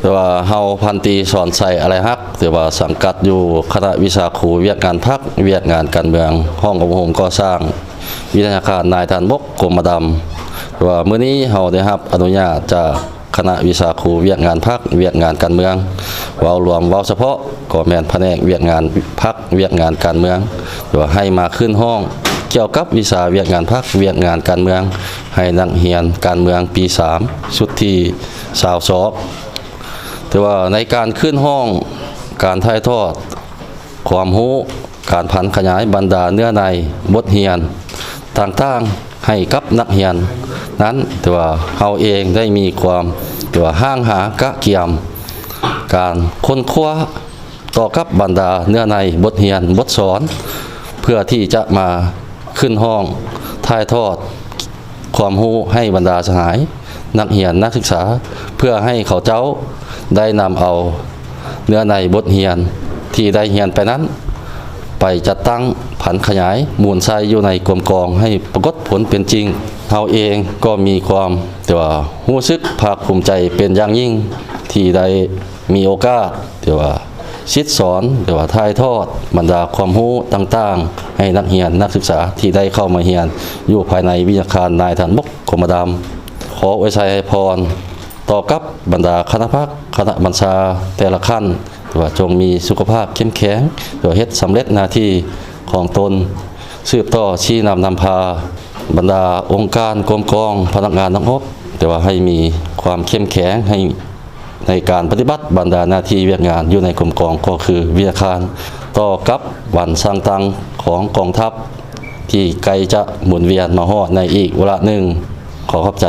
แต่ว่าเฮาพันตรีสอนใส่อะไรฮักแต่ว่าสังกัดอยู่คณะวิชาครูเวียกงานพักเวียกงานการเมืองห้องอบรมก่อสร้างวิทยาการนายทหารบกกรมดำว่ามื้อนี้เฮาได้รับอนุญาตจากคณะวิชาครูเวียกงานพักเวียกงานการเมืองเว้ารวมเว้าเฉพาะก็แม่นแผนกเวียกงานพักเวียกงานการเมืองว่าให้มาขึ้นห้องเกี่ยวกับวิชาเวียกงานพักเวียกงานการเมืองให้นักเรียนการเมืองปี3ชุดที่22แต่ว่าในการขึ้นห้องการถ่ายทอดความรู้การพันขยายบรรดาเนื้อในบทเรียนต่างๆให้กับนักเรียนนั้นแต่ว่าเฮาเองได้มีความแต่ว่าห้างหากะเกียมการค้นคว้าต่อกับบรรดาเนื้อในบทเรียนบทสอนเพื่อที่จะมาขึ้นห้องถ่ายทอดความรู้ให้บรรดาสหายนักเรียนนักศึกษาเพื่อให้เขาเจ้าได้นำเอาเนื้อในบทเรียนที่ได้เรียนไปนั้นไปจัดตั้งผันขยายมูลไซอยู่ในกรมกองให้ปรากฏผลเป็นจริงเราเองก็มีความแต่ว่ารู้สึกภาคภูมิใจเป็นอย่างยิ่งที่ได้มีโอกาสแต่ว่าชิดสอนแต่ว่าถ่ายทอดบรรดาความรู้ต่างๆให้นักเรียนนักศึกษาที่ได้เข้ามาเรียนอยู่ภายในวิทยาการนายทหารบกกรมดำขออวยชัยพรต่อกับบรรดาคณะพักคณะบัญชาแต่ละขั้นว่าจงมีสุขภาพเข้มแข็งเฮ็ดสำเร็จหน้าที่ของตนสืบต่อชี้นำพาบรรดาองค์การกรมกองพนักงานทั้งหมดแต่ว่าให้มีความเข้มแข็งให้ในการปฏิบัติบรรดาหน้าที่เวียกงานอยู่ในกรมกองก็คือวิทยาการต่อกับวันสร้างตังของกองทัพที่ไกลจะหมุนเวียนมาฮอดในอีกเวลาหนึ่งขอขอบใจ